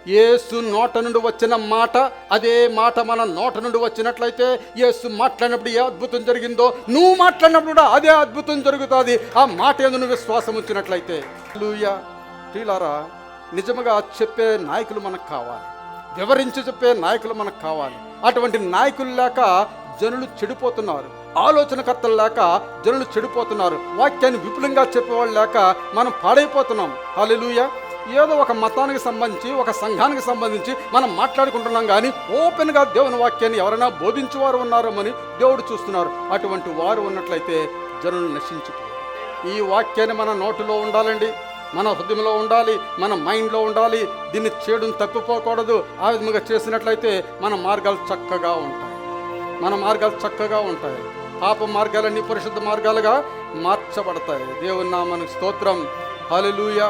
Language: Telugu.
యేసు నోట నుండి వచ్చిన మాట అదే మాట మన నోట నుండి వచ్చినట్లయితే, యేసు మాట్లాడినప్పుడు ఏ అద్భుతం జరిగిందో నువ్వు మాట్లాడినప్పుడు కూడా అదే అద్భుతం జరుగుతుంది. ఆ మాట ఏదో నువ్వు విశ్వాసం ఉంచినట్లయితే. హల్లెలూయా. ప్రియులారా, నిజముగా చెప్పే నాయకులు మనకు కావాలి, వివరించి చెప్పే నాయకులు మనకు కావాలి. అటువంటి నాయకులు లేక జనులు చెడిపోతున్నారు, ఆలోచనకర్తలు లేక జనులు చెడిపోతున్నారు, వాక్యాన్ని విపులంగా చెప్పేవాళ్ళు లేక మనం పాడైపోతున్నాం. హల్లెలూయా. ఏదో ఒక మతానికి సంబంధించి, ఒక సంఘానికి సంబంధించి మనం మాట్లాడుకుంటున్నాం, కానీ ఓపెన్గా దేవుని వాక్యాన్ని ఎవరైనా బోధించేవారు ఉన్నారేమని దేవుడు చూస్తున్నారు. అటువంటి వారు ఉన్నట్లయితే జనులు నశించిపోయారు. ఈ వాక్యాన్ని మన నోటిలో ఉండాలండి, మన హృదయంలో ఉండాలి, మన మైండ్లో ఉండాలి. దీన్ని చేయడం తప్పిపోకూడదు. ఆ విధంగా చేసినట్లయితే మన మార్గాలు చక్కగా ఉంటాయి. పాప మార్గాలన్నీ పరిశుద్ధ మార్గాలుగా మార్చబడతాయి. దేవుని నామానికి స్తోత్రం. హల్లెలూయా.